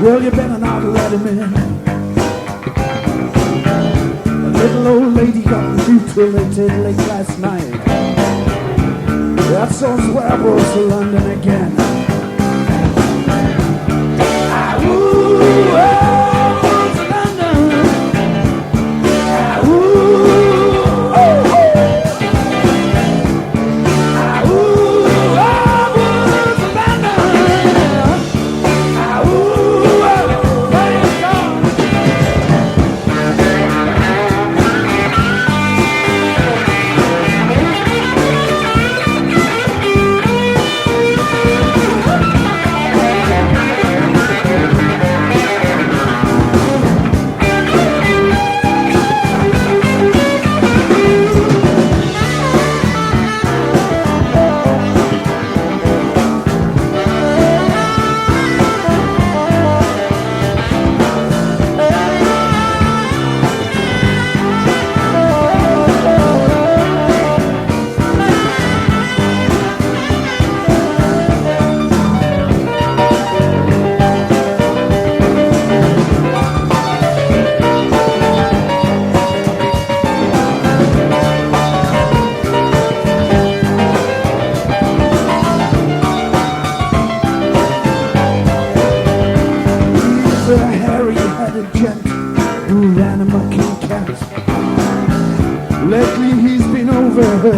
Well, you better not let him in. A little old lady got mutilated late last night. That's those Werewolves of London again. Werewolves of London.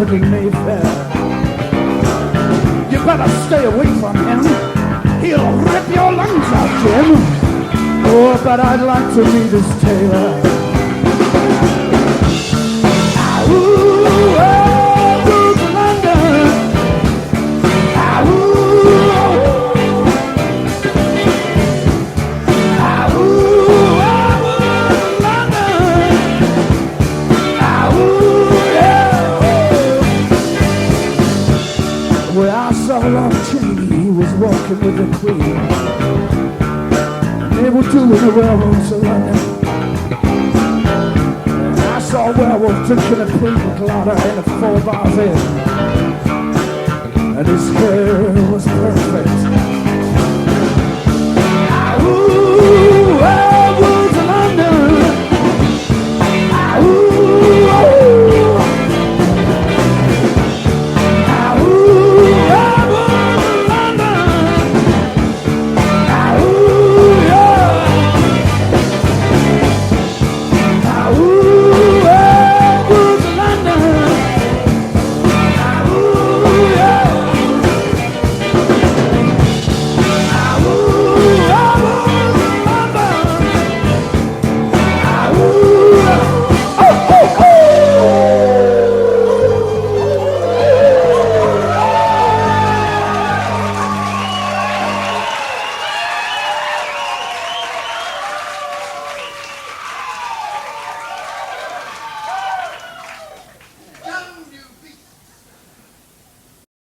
In Mayfair. You better stay away from him. He'll rip your lungs out, Jim. Oh, but I'd like to read his tale. Werewolves of London. He was walking with the Queen. They were doing the Werewolves of London. I saw a werewolf drinking a pina colada in a 4-bar inn, and his hair was perfect.